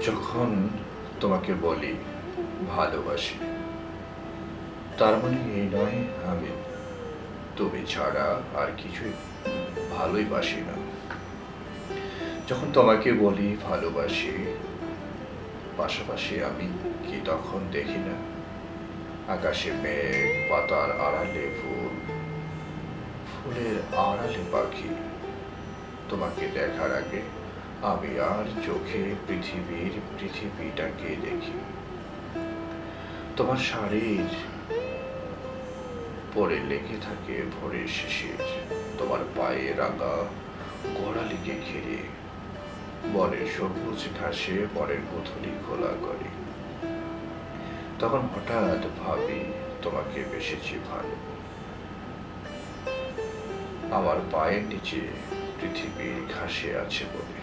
যখন তোমাকে বলি ভালোবাসি, তার মানে এই নয় আমি তুমি ছাড়া আর কিছুই ভালোই বাসি না। যখন তোমাকে বলি ভালোবাসি, পাশাপাশি আমি কি তখন দেখি না আকাশে মেঘ, পাতার আড়ালে ফুল, ফুলের আড়ালে পাখি। তোমাকে দেখার আগে আমি আর চোখে পৃথিবীটাকে দেখি। তোমার শাড়ির পরে লেগে থাকে ভোরের শিশির, তোমার পায়ে রাঙা গোড়ালিকে ঘিরে বনের সবুজ ঘাসে বনের গোধূলি খোলা করে। তখন হঠাৎ ভাবি তোমাকে বেসেছি ভালো, আমার পায়ের নিচে পৃথিবীর ঘাসে আছে বলে।